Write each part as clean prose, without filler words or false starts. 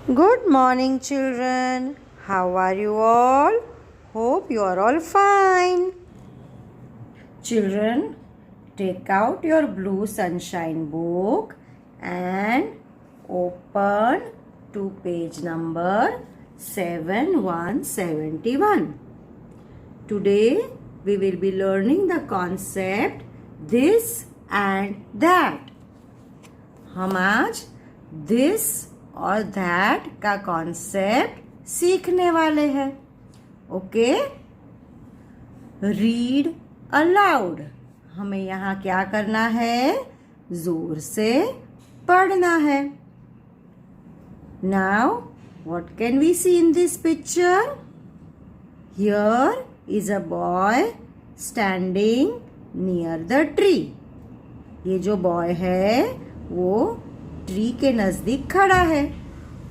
Good morning, children. How are you all? Hope you are all fine. Children, take out your blue sunshine book and open to page number 7171. Today, we will be learning the concept this and that. हम आज this और that का concept सीखने वाले हैं. Okay, read aloud. हमें यहाँ क्या करना है? जोर से पढ़ना है. Now what can we see in this picture? Here is a boy standing near the tree. ये जो बॉय है वो ट्री के नजदीक खड़ा है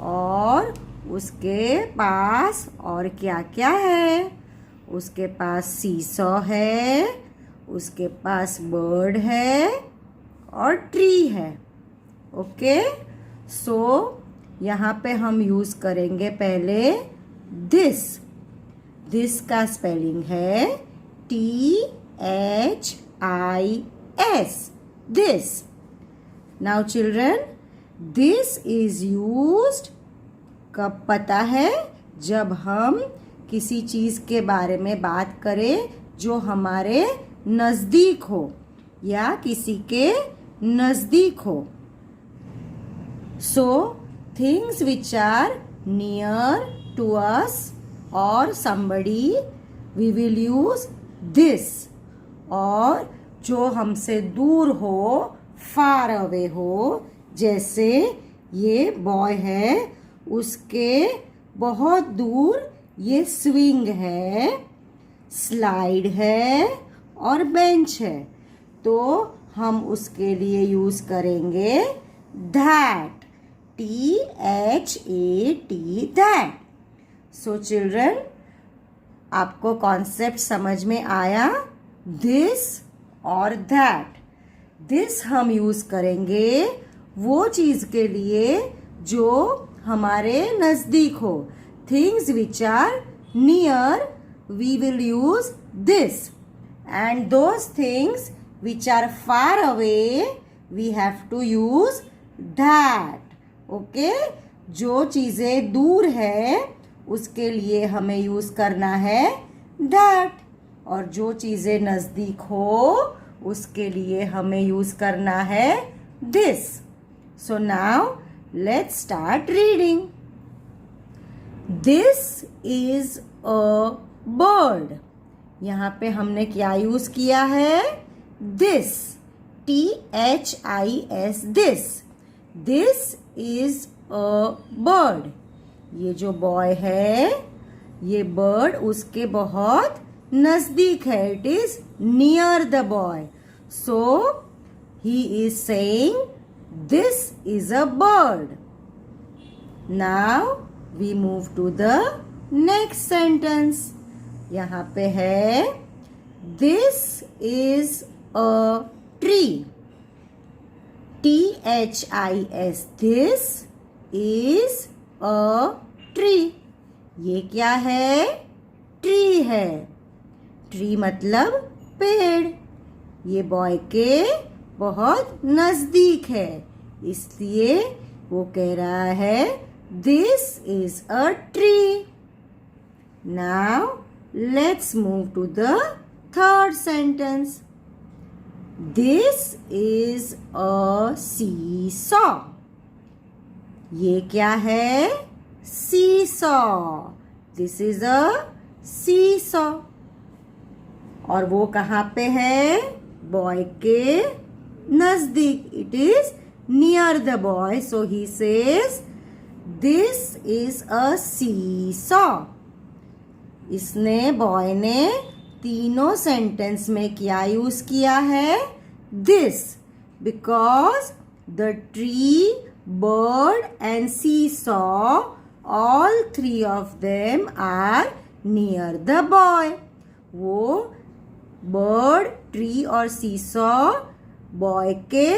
और उसके पास और क्या क्या है? उसके पास सीसॉ है, उसके पास बर्ड है और ट्री है. ओके, सो यहाँ पे हम यूज करेंगे पहले दिस. दिस का स्पेलिंग है THIS. This. Now children, this is used कब पता है? जब हम किसी चीज के बारे में बात करें जो हमारे नजदीक हो या किसी के नजदीक हो. So things which are near to us or somebody we will use this. और जो हमसे दूर हो, far away हो, जैसे ये बॉय है, उसके बहुत दूर ये स्विंग है, स्लाइड है और बेंच है. तो हम उसके लिए यूज करेंगे that. THAT, that. So children, आपको कॉन्सेप्ट समझ में आया? दिस और दैट. दिस हम यूज करेंगे वो चीज के लिए जो हमारे नजदीक हो. Things which are near we will use this, and those things which are far away we have to use that. Okay, जो चीजें दूर है उसके लिए हमें यूज करना है दैट, और जो चीजें नजदीक हो उसके लिए हमें यूज करना है this. So now let's start reading. This is a bird. यहाँ पे हमने क्या यूज किया है? This. THIS, this. This is a bird. ये जो बॉय है, ये बर्ड उसके बहुत नजदीक है. It is near the boy. So he is saying this is a bird. Now we move to the next sentence. यहाँ पे है this is a tree. THIS, this is a tree. ये क्या है? ट्री है. ट्री मतलब पेड़. ये बॉय के बहुत नजदीक है, इसलिए वो कह रहा है this is a tree. Now let's move to the third sentence. This is a seesaw. ये क्या है? Seesaw. This is a seesaw. और वो कहाँ पे है? बॉय के नजदीक. It is near the boy, so he says this is a seesaw. इसने, बॉय ने तीनों सेंटेंस में क्या यूज किया है? This. Because the tree, bird and seesaw, all three of them are near the boy. वो bird, tree और seesaw boy के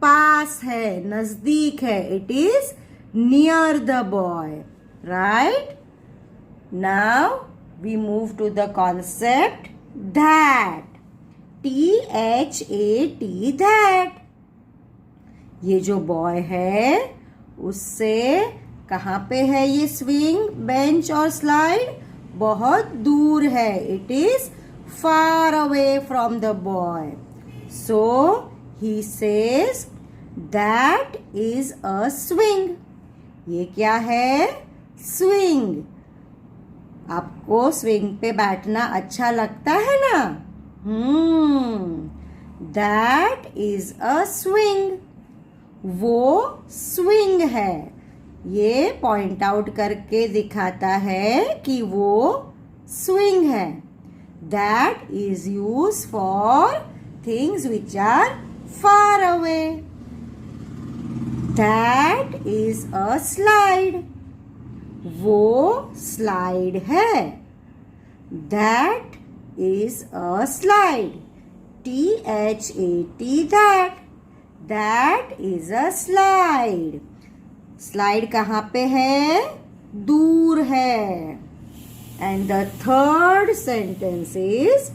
पास है, नजदीक है. It is near the boy, right? Now we move to the concept that. THAT, that. ये जो boy है उससे कहाँ पे है ये स्विंग, बेंच और स्लाइड? बहुत दूर है. It is far away from the boy. So he says that is a swing. ये क्या है? स्विंग. आपको स्विंग पे बैठना अच्छा लगता है ना? That is a swing. वो स्विंग है. ये पॉइंट आउट करके दिखाता है कि वो स्विंग है. That is use for things which are far away. That is a slide. वो स्लाइड है. That is a slide. THAT, that. That is a slide. Slide कहाँ पे है? दूर है. And the third sentence is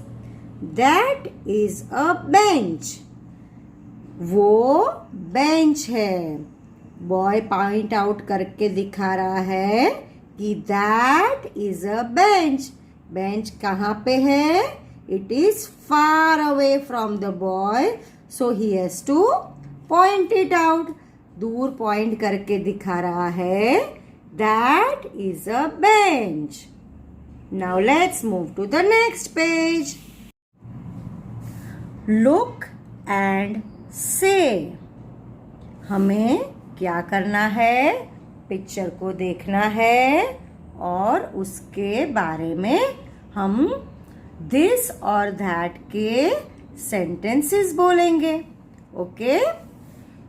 that is a bench. वो bench है. Boy point out करके दिखा रहा है कि that is a bench. Bench कहाँ पे है? It is far away from the boy, so he has to point it out. दूर पॉइंट करके दिखा रहा है that is a bench. Now let's move to the next page. Look and say. हमें क्या करना है? पिक्चर को देखना है और उसके बारे में हम दिस और दैट के सेंटेंसेस बोलेंगे. Okay?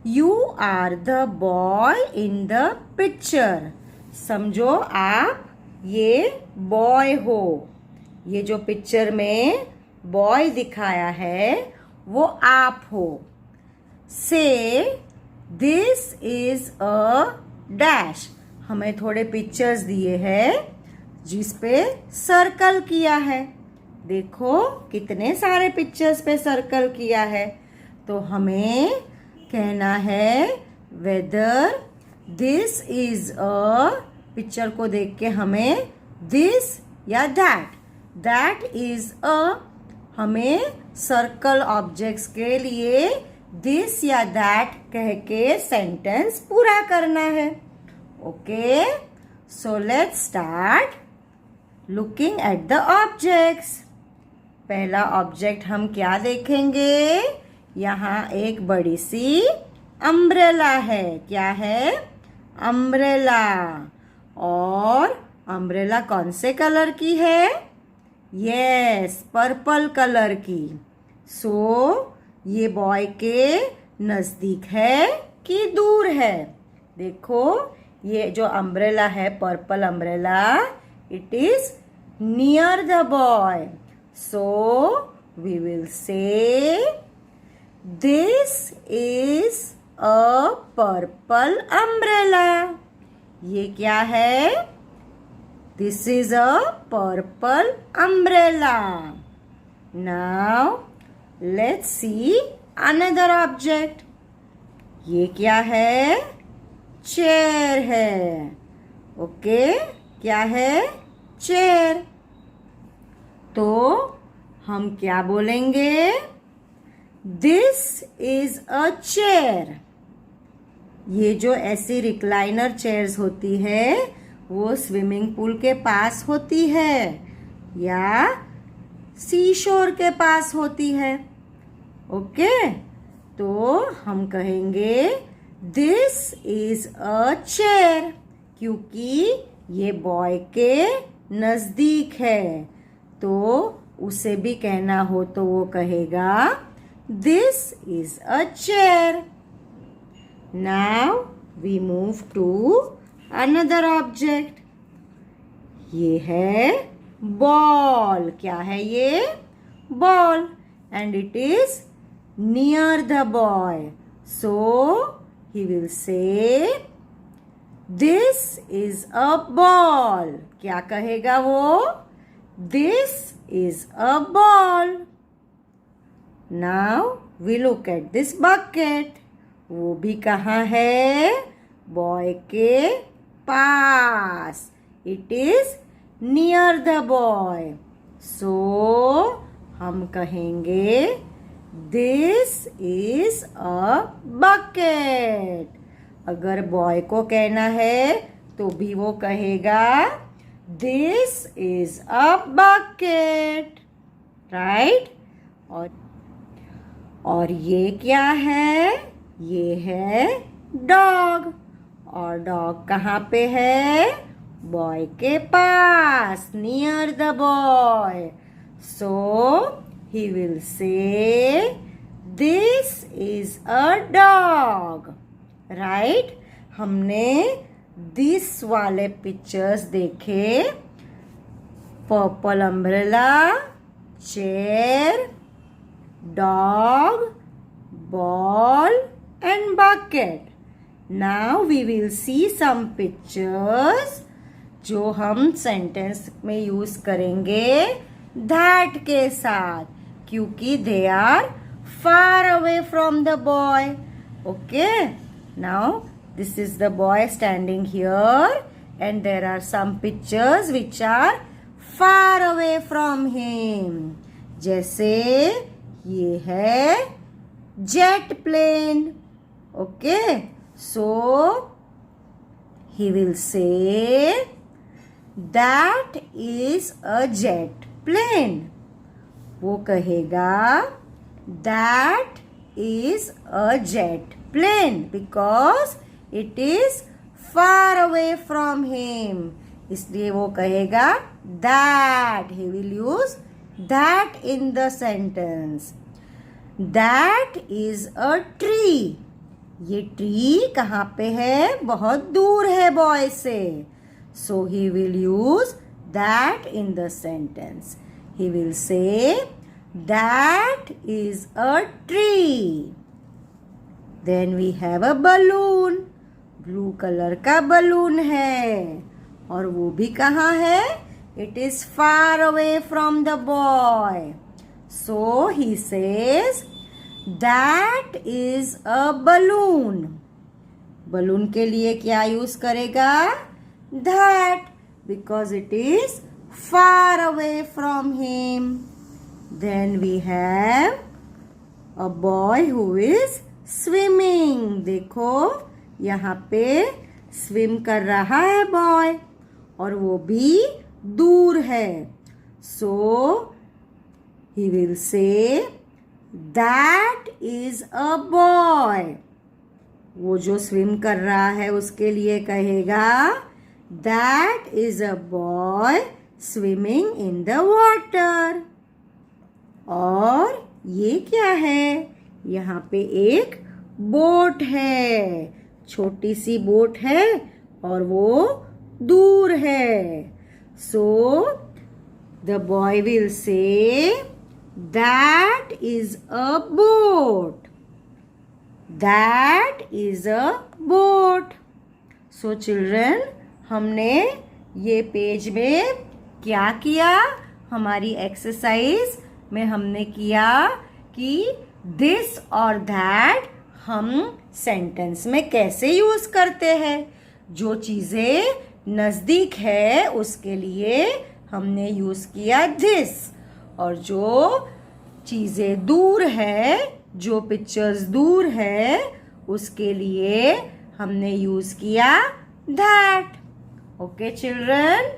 You are the boy in the picture. समझो आप ये बॉय हो. ये जो पिक्चर में बॉय दिखाया है वो आप हो. से दिस इज अ डैश. हमें थोड़े पिक्चर्स दिए हैं जिस पे सर्कल किया है. देखो कितने सारे पिक्चर्स पे सर्कल किया है. तो हमें कहना है whether this is a. Picture को देख के हमें दिस या दैट इज अ. हमें सर्कल ऑब्जेक्ट्स के लिए दिस या दैट कह के सेंटेंस पूरा करना है. Okay? So let's start looking at the objects. पहला ऑब्जेक्ट हम क्या देखेंगे? यहाँ एक बड़ी सी अम्ब्रेला है. क्या है? अम्ब्रेला. और अम्ब्रेला कौन से कलर की है? यस, पर्पल कलर की. सो ये बॉय के नजदीक है कि दूर है? देखो ये जो अम्ब्रेला है, purple umbrella, it is near the boy. So we will say this is a purple umbrella. ये क्या है? This is a purple umbrella. Now let's see another object. ये क्या है? चेयर है. ओके? क्या है? चेयर. तो हम क्या बोलेंगे? This is a chair. ये जो ऐसी रिक्लाइनर चेयर्स होती है वो स्विमिंग पूल के पास होती है या सी शोर के पास होती है. ओके? तो हम कहेंगे दिस इज अ चेयर क्योंकि ये बॉय के नजदीक है. तो उसे भी कहना हो तो वो कहेगा this is a chair. Now we move to another object. ये है बॉल. क्या है ये? Ball. And it is near the boy. So he will say this is a ball. क्या कहेगा वो? This is a ball. Now we look at this bucket. वो भी कहाँ है? बॉय के पास। It is near the boy. So हम कहेंगे दिस इज अ बकेट। अगर बॉय को कहना है तो भी वो कहेगा this is a bucket, right. और ये क्या है? ये है डॉग। और डॉग कहाँ पे है? बॉय के पास, near the boy. So he will say this is a dog, right. हमने दिस वाले पिक्चर्स देखे। Purple umbrella, chair, dog, ball and bucket. Now we will see some pictures जो हम सेंटेंस में यूज करेंगे that के साथ, क्योंकि they are far away from the boy. Okay, now this is the boy standing here and there are some pictures which are far away from him. जैसे ये है jet plane. Okay, so he will say that is a jet plane. वो कहेगा that is a jet plane because it is far away from him. इसलिए वो कहेगा that. He will use that in the sentence. That is a tree. ये tree कहाँ पे है? बहुत दूर है बॉय से। So he will use that in the sentence. He will say that is a tree. Then we have a balloon. Blue colour का balloon है और वो भी कहाँ है? It is far away from the boy. So he says that is a balloon. Balloon के लिए क्या यूज करेगा? That, because it is far away from him. Then we have a boy who is swimming. देखो यहाँ पे swim कर रहा है बॉय और वो भी दूर है। So he will say that is a boy. वो जो स्विम कर रहा है उसके लिए कहेगा that is a boy swimming in the water. और ये क्या है? यहाँ पे एक बोट है, छोटी सी बोट है और वो दूर है। So the boy will say that is a boat. That is a boat. So children, हमने ये पेज में क्या किया? हमारी एक्सरसाइज में हमने किया कि दिस और दैट हम सेंटेंस में कैसे यूज करते हैं। जो चीजें नजदीक है उसके लिए हमने यूज किया दिस, और जो चीजें दूर है, जो पिक्चर्स दूर है, उसके लिए हमने यूज किया that. Okay children,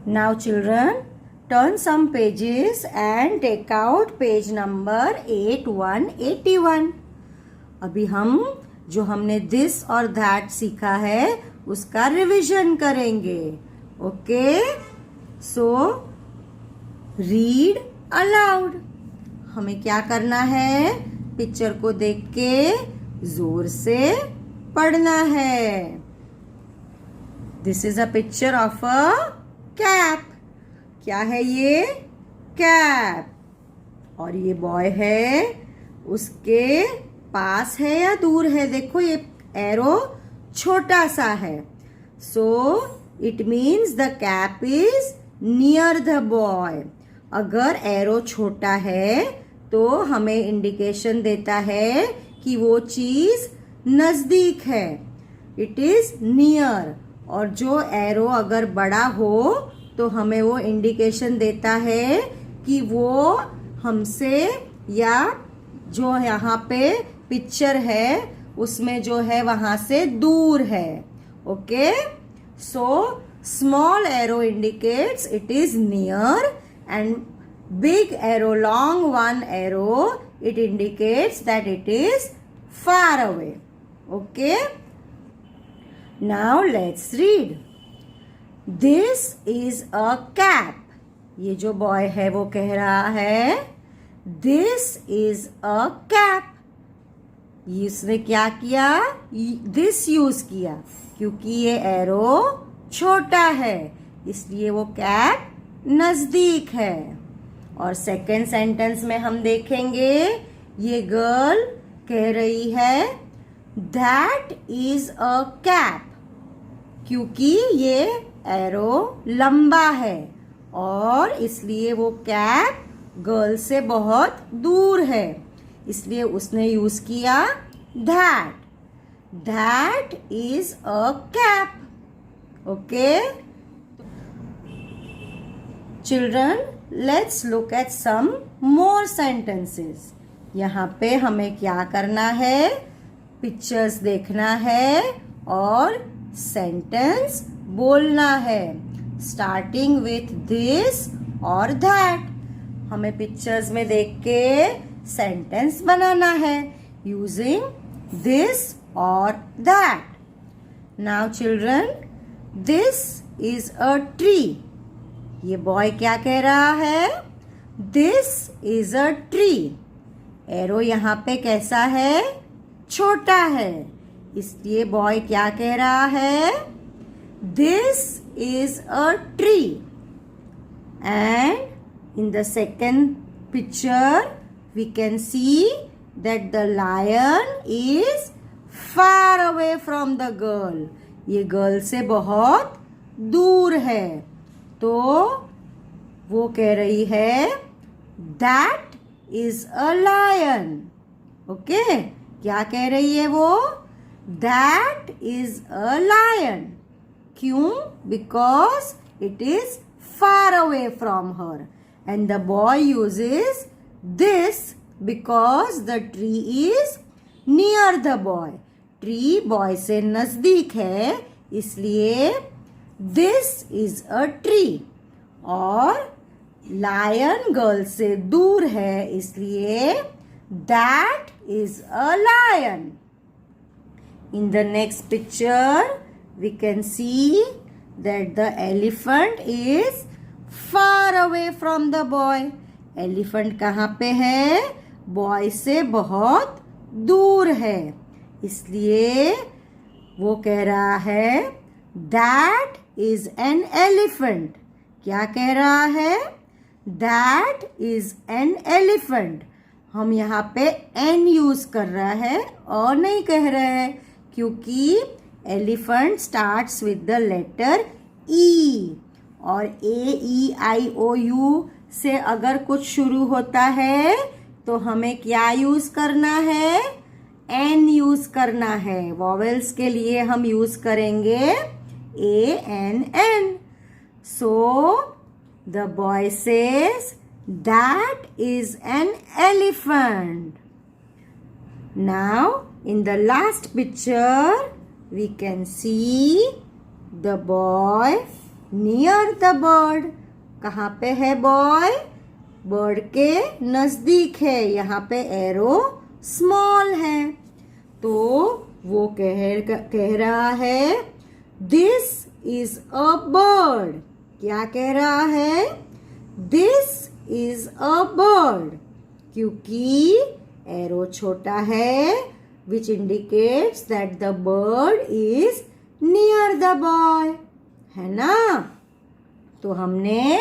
now children turn some pages and take out page number 8181। अभी हम जो हमने दिस और दैट सीखा है उसका रिवीजन करेंगे। Okay, so read aloud. हमें क्या करना है? पिक्चर को देख के जोर से पढ़ना है। This is a picture of a cap. क्या है ये? कैप। और ये बॉय है, उसके पास है या दूर है? देखो ये एरो छोटा सा है. So it means the cap is near the boy. अगर एरो छोटा है तो हमें इंडिकेशन देता है कि वो चीज नजदीक है. It is near. और जो एरो अगर बड़ा हो तो हमें वो इंडिकेशन देता है कि वो हमसे या जो यहाँ पे पिक्चर है उसमें जो है वहां से दूर है. Okay, so small arrow indicates it is near and big arrow, long one arrow, it indicates that it is far away. Okay, now let's read. This is a cap. ये जो बॉय है वो कह रहा है this is a cap. इसने क्या किया? this यूज किया क्योंकि ये एरो छोटा है इसलिए वो कैप नजदीक है. और सेकेंड सेंटेंस में हम देखेंगे ये गर्ल कह रही है दैट इज अ कैप क्योंकि ये एरो लंबा है और इसलिए वो कैप गर्ल से बहुत दूर है इसलिए उसने यूज किया that. That is a cap. Okay Children, let's look at some more sentences. यहाँ पे हमें क्या करना है? पिक्चर्स देखना है और सेंटेंस बोलना है. स्टार्टिंग विथ दिस और दैट. हमें पिक्चर्स में देख के सेंटेंस बनाना है यूजिंग दिस और that. Now children, this is a tree. ये बॉय क्या कह रहा है? This is a tree. Arrow यहाँ पे कैसा है? छोटा है इसलिए बॉय क्या कह रहा है? This is a tree. And in the second picture we can see that the lion is far away from the girl. ये गर्ल से बहुत दूर है तो वो कह रही है that is a lion. Okay, क्या कह रही है वो? That is a lion. क्यों? Because it is far away from her. And the boy uses this because the tree is near the boy. Tree boy से नजदीक है इसलिए दिस इज अ ट्री. और लायन गर्ल से दूर है इसलिए that is a lion. In the next picture we can see that the elephant is far away from the boy. Elephant कहाँ पे है? बॉय से बहुत दूर है इसलिए वो कह रहा है दैट इज एन एलिफेंट. क्या कह रहा है? That is an elephant. हम यहाँ पे एन यूज कर रहा है और नहीं कह रहे हैं क्योंकि elephant starts with the letter E और AEIOU से अगर कुछ शुरू होता है तो हमें क्या यूज करना है? एन यूज करना है. वॉवेल्स के लिए हम यूज करेंगे ANN. So the boy says that is an elephant. Now in the last picture we can see the boy near the bird. कहाँ पे है बॉय? बर्ड के नजदीक है. यहाँ पे एरो स्मॉल है तो वो कह रहा है दिस इज अ बर्ड. क्या कह रहा है? दिस इज अ बर्ड क्योंकि एरो छोटा है which indicates that the bird is near the boy. है ना? तो हमने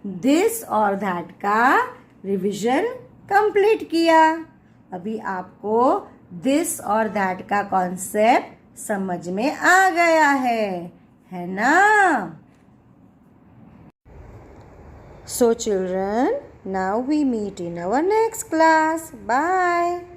दिस और दैट का रिवीजन कंप्लीट किया. अभी आपको दिस और दैट का कॉन्सेप्ट समझ में आ गया है ना? So children, now we meet in our next class. Bye.